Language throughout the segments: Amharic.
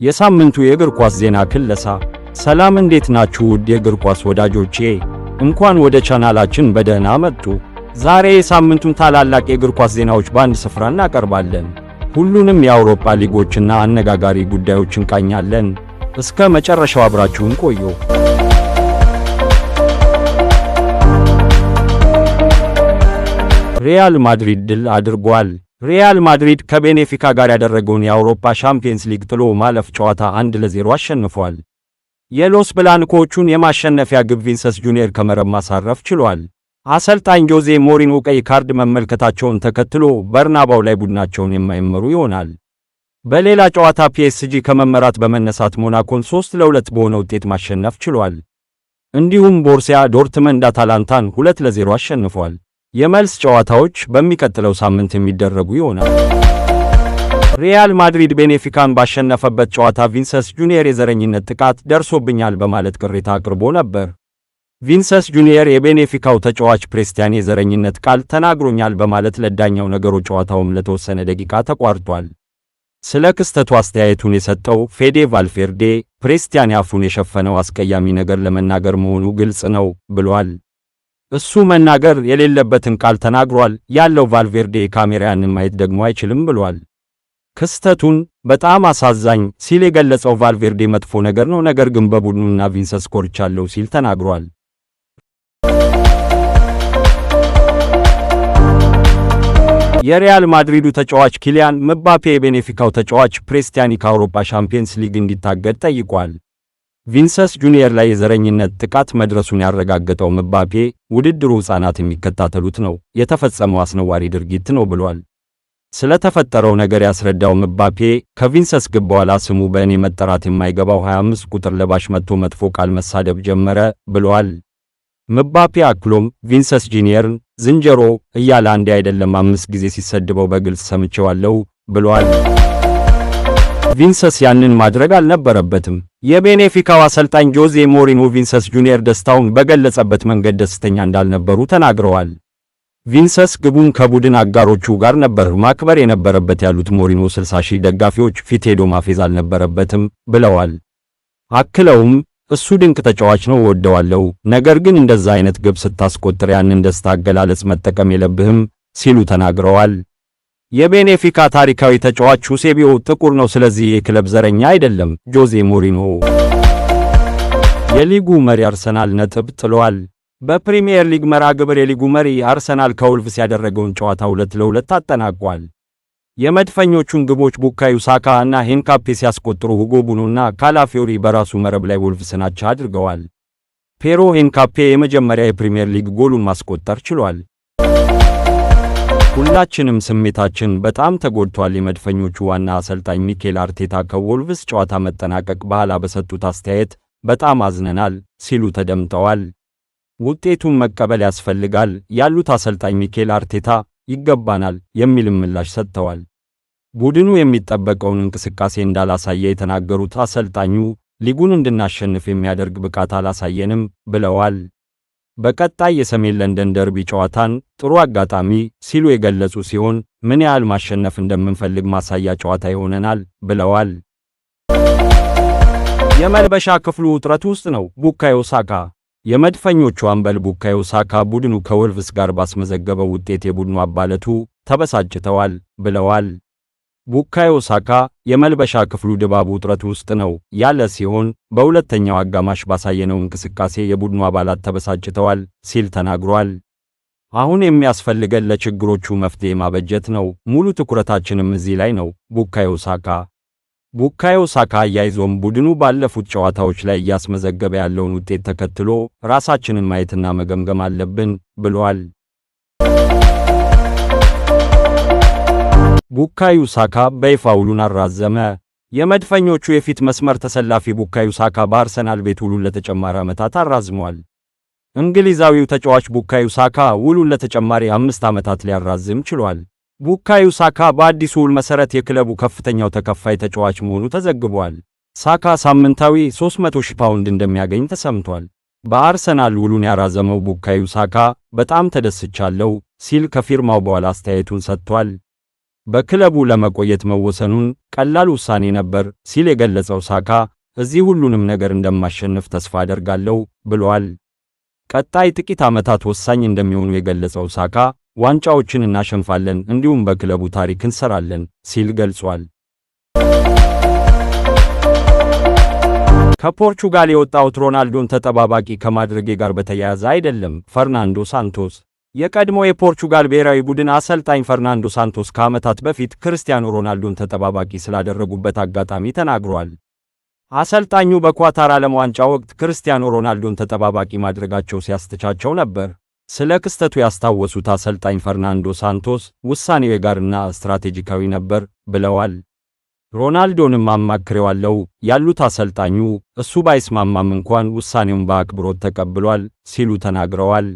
የሳምንቱ የእግር ኳስ ዜና ክለሳ። ሰላም እንዴት ናችሁ ውድ የእግር ኳስ ወዳጆቼ፣ እንኳን ወደ ቻናላችን በደህና መጡ። ዛሬ የሳምንቱን ታላላቅ የእግር ኳስ ዜናዎች በአንድ ስፍራ እናቀርባለን። ሁሉንም የአውሮፓ ሊጎችና አነጋጋሪ ጉዳዮችን ቃኛለን። እስከ መጨረሻው አብራችሁን ቆዩ። ሪያል ማድሪድ ድል አድርጓል። ሪያል ማድሪድ ከቤኔፊካ ጋር ያደረገውን የአውሮፓ ሻምፒየንስ ሊግ ጥሎ ማለፍ ጨዋታ 1-0 አሸንፏል። የሎስ ብላንኮቹን የማሸነፊያ ግብ ቪንሰስ ጁኒየር ከመረብ ማሳረፍ ችሏል። አሰልጣኝ ጆዜ ሞሪኖ ቀይ ካርድ መመልከታቸውን ተከትሎ በርናባው ላይ ቡድናቸውን የማይመሩ ይሆናል። በሌላ ጨዋታ ፒኤስጂ ከመመራት በመነሳት ሞናኮን 3-2 በሆነ ውጤት ማሸነፍ ችሏል። እንዲሁም ቦሩሲያ ዶርትመንድ አታላንታን 2-0 አሸንፏል። የመልስ ጨዋታዎች በሚቀጥለው ሳምንት የሚደረጉ ይሆናል። ሪያል ማድሪድ ቤኔፊካን ባሸነፈበት ጨዋታ ቪንሰስ ጁኒየር የዘረኝነት ጥቃት ደርሶብኛል በማለት ቅሬታ አቅርቦ ነበር። ቪንሰስ ጁኒየር የቤኔፊካው ተጫዋች ፕሬስቲያን የዘረኝነት ቃል ተናግሮኛል በማለት ለዳኛው ነገሩ ጨዋታውም ለተወሰነ ደቂቃ ተቋርጧል። ስለ ክስተቱ አስተያየቱን የሰጠው ፌዴ ቫልቬርዴ ፕሬስቲያን አፉን የሸፈነው አስቀያሚ ነገር ለመናገር መሆኑ ግልጽ ነው ብሏል። እሱ መናገር የሌለበትን ቃል ተናግሯል ያለው ቫልቬርዴ ካሜራን ማየት ደግሞ አይችልም ብሏል። ክስተቱን በጣም አሳዛኝ ሲል የገለጸው ቫልቬርዴ መጥፎ ነገር ነው፣ ነገር ግን በቡድኑና ቪንሰስ ኮርቻለሁ ሲል ተናግሯል። የሪያል ማድሪዱ ተጫዋች ኪሊያን ምባፔ የቤኔፊካው ተጫዋች ፕሬስቲያን ከአውሮፓ ሻምፒየንስ ሊግ እንዲታገድ ጠይቋል። ቪንሰስ ጁኒየር ላይ የዘረኝነት ጥቃት መድረሱን ያረጋገጠው ምባፔ ውድድሩ ሕፃናት የሚከታተሉት ነው፣ የተፈጸመው አስነዋሪ ድርጊት ነው ብሏል። ስለተፈጠረው ነገር ያስረዳው ምባፔ ከቪንሰስ ግብ በኋላ ስሙ በእኔ መጠራት የማይገባው 25 ቁጥር ለባሽ መጥፎ ቃል መሳደብ ጀመረ ብሏል። ምባፔ አክሎም ቪንሰስ ጁኒየርን ዝንጀሮ እያለ አንዴ አይደለም 5 ጊዜ ሲሰድበው በግልጽ ሰምቼዋለሁ ብሏል። ቪንሰስ ያንን ማድረግ አልነበረበትም። የቤኔፊካው አሰልጣኝ ጆዜ ሞሪኖ ቪንሰስ ጁኒየር ደስታውን በገለጸበት መንገድ ደስተኛ እንዳልነበሩ ተናግረዋል። ቪንሰስ ግቡን ከቡድን አጋሮቹ ጋር ነበር ማክበር የነበረበት ያሉት ሞሪኖ 60,000 ደጋፊዎች ፊት ሄዶ ማፌዝ አልነበረበትም ብለዋል። አክለውም እሱ ድንቅ ተጫዋች ነው ወደዋለሁ፣ ነገር ግን እንደዛ አይነት ግብ ስታስቆጥር ያንን ደስታ አገላለጽ መጠቀም የለብህም ሲሉ ተናግረዋል። የቤኔፊካ ታሪካዊ ተጫዋች ዩሴቢዮ ጥቁር ነው፣ ስለዚህ የክለብ ዘረኛ አይደለም ጆዜ ሞሪኖ። የሊጉ መሪ አርሰናል ነጥብ ጥሏል። በፕሪሚየር ሊግ መርሃ ግብር የሊጉ መሪ አርሰናል ከወልቭስ ያደረገውን ጨዋታ 2-2 አጠናቋል። የመድፈኞቹን ግቦች ቡካዮ ሳካ እና ሄንካፔ ሲያስቆጥሩ ሁጎ ቡኖና ካላፊዮሪ በራሱ መረብ ላይ ወልቭስን አቻ አድርገዋል። ፔሮ ሄንካፔ የመጀመሪያ የፕሪሚየር ሊግ ጎሉን ማስቆጠር ችሏል። ሁላችንም ስሜታችን በጣም ተጎድቷል። የመድፈኞቹ ዋና አሰልጣኝ ሚኬል አርቴታ ከወልቭስ ጨዋታ መጠናቀቅ በኋላ በሰጡት አስተያየት በጣም አዝነናል ሲሉ ተደምጠዋል። ውጤቱን መቀበል ያስፈልጋል ያሉት አሰልጣኝ ሚኬል አርቴታ ይገባናል የሚልም ምላሽ ሰጥተዋል። ቡድኑ የሚጠበቀውን እንቅስቃሴ እንዳላሳየ የተናገሩት አሰልጣኙ ሊጉን እንድናሸንፍ የሚያደርግ ብቃት አላሳየንም ብለዋል። በቀጣይ የሰሜን ለንደን ደርቢ ጨዋታን ጥሩ አጋጣሚ ሲሉ የገለጹ ሲሆን ምን ያህል ማሸነፍ እንደምንፈልግ ማሳያ ጨዋታ ይሆነናል ብለዋል። የመልበሻ ክፍሉ ውጥረት ውስጥ ነው ቡካዮ ሳካ። የመድፈኞቹ አምበል ቡካዮ ሳካ ቡድኑ ከወልቭስ ጋር ባስመዘገበው ውጤት የቡድኑ አባላቱ ተበሳጭተዋል ብለዋል። ቡካዮ ሳካ የመልበሻ ክፍሉ ድባብ ውጥረት ውስጥ ነው ያለ ሲሆን በሁለተኛው አጋማሽ ባሳየነው እንቅስቃሴ የቡድኑ አባላት ተበሳጭተዋል ሲል ተናግሯል። አሁን የሚያስፈልገን ለችግሮቹ መፍትሄ ማበጀት ነው፣ ሙሉ ትኩረታችንም እዚህ ላይ ነው ቡካዮ ሳካ አያይዞም ቡድኑ ባለፉት ጨዋታዎች ላይ እያስመዘገበ ያለውን ውጤት ተከትሎ ራሳችንን ማየትና መገምገም አለብን ብሏል። ቡካዮ ሳካ በይፋ ውሉን አራዘመ። የመድፈኞቹ የፊት መስመር ተሰላፊ ቡካዮ ሳካ በአርሰናል ቤት ውሉን ለተጨማሪ ዓመታት አራዝሟል። እንግሊዛዊው ተጫዋች ቡካዮ ሳካ ውሉን ለተጨማሪ 5 ዓመታት ሊያራዝም ችሏል። ቡካዮ ሳካ በአዲሱ ውል መሰረት የክለቡ ከፍተኛው ተከፋይ ተጫዋች መሆኑ ተዘግቧል። ሳካ ሳምንታዊ 300,000 ፓውንድ እንደሚያገኝ ተሰምቷል። በአርሰናል ውሉን ያራዘመው ቡካዮ ሳካ በጣም ተደስቻለሁ ሲል ከፊርማው በኋላ አስተያየቱን ሰጥቷል። በክለቡ ለመቆየት መወሰኑን ቀላል ውሳኔ ነበር ሲል የገለጸው ሳካ እዚህ ሁሉንም ነገር እንደማሸነፍ ተስፋ አደርጋለሁ ብሏል። ቀጣይ ጥቂት ዓመታት ወሳኝ እንደሚሆኑ የገለጸው ሳካ ዋንጫዎችን እናሸንፋለን እንዲሁም በክለቡ ታሪክ እንሰራለን ሲል ገልጿል። ከፖርቹጋል የወጣሁት ሮናልዶን ተጠባባቂ ከማድረጌ ጋር በተያያዘ አይደለም። ፈርናንዶ ሳንቶስ የቀድሞ የፖርቹጋል ብሔራዊ ቡድን አሰልጣኝ ፈርናንዶ ሳንቶስ ከዓመታት በፊት ክርስቲያኖ ሮናልዶን ተጠባባቂ ስላደረጉበት አጋጣሚ ተናግሯል። አሰልጣኙ በኳታር ዓለም ዋንጫ ወቅት ክርስቲያኖ ሮናልዶን ተጠባባቂ ማድረጋቸው ሲያስተቻቸው ነበር። ስለ ክስተቱ ያስታወሱት አሰልጣኝ ፈርናንዶ ሳንቶስ ውሳኔው የጋርና ስትራቴጂካዊ ነበር ብለዋል። ሮናልዶንም አማክሬዋለሁ ያሉት አሰልጣኙ እሱ ባይስማማም እንኳን ውሳኔውን በአክብሮት ተቀብሏል ሲሉ ተናግረዋል።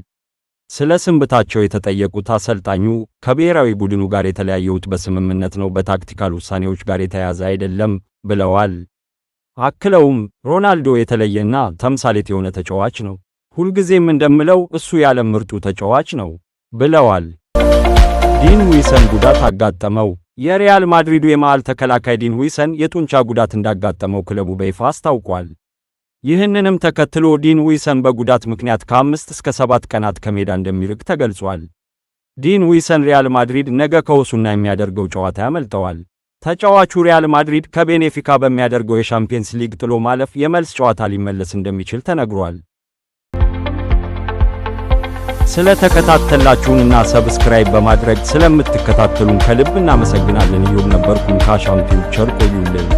ስለ ስንብታቸው የተጠየቁት አሰልጣኙ ከብሔራዊ ቡድኑ ጋር የተለያየሁት በስምምነት ነው፣ በታክቲካል ውሳኔዎች ጋር የተያያዘ አይደለም ብለዋል። አክለውም ሮናልዶ የተለየና ተምሳሌት የሆነ ተጫዋች ነው፣ ሁልጊዜም እንደምለው እሱ የዓለም ምርጡ ተጫዋች ነው ብለዋል። ዲን ሁይሰን ጉዳት አጋጠመው። የሪያል ማድሪዱ የመሃል ተከላካይ ዲን ሁይሰን የጡንቻ ጉዳት እንዳጋጠመው ክለቡ በይፋ አስታውቋል። ይህንንም ተከትሎ ዲን ሁይሰን በጉዳት ምክንያት ከ5 እስከ 7 ቀናት ከሜዳ እንደሚርቅ ተገልጿል። ዲን ሁይሰን ሪያል ማድሪድ ነገ ከኦሳሱና የሚያደርገው ጨዋታ ያመልጠዋል። ተጫዋቹ ሪያል ማድሪድ ከቤኔፊካ በሚያደርገው የሻምፒየንስ ሊግ ጥሎ ማለፍ የመልስ ጨዋታ ሊመለስ እንደሚችል ተነግሯል። ስለተከታተላችሁንና ሰብስክራይብ በማድረግ ስለምትከታተሉን ከልብ እናመሰግናለን። ኢዮብ ነበርኩ ከአሻም ቲዩብ። ቸር ቆዩልን።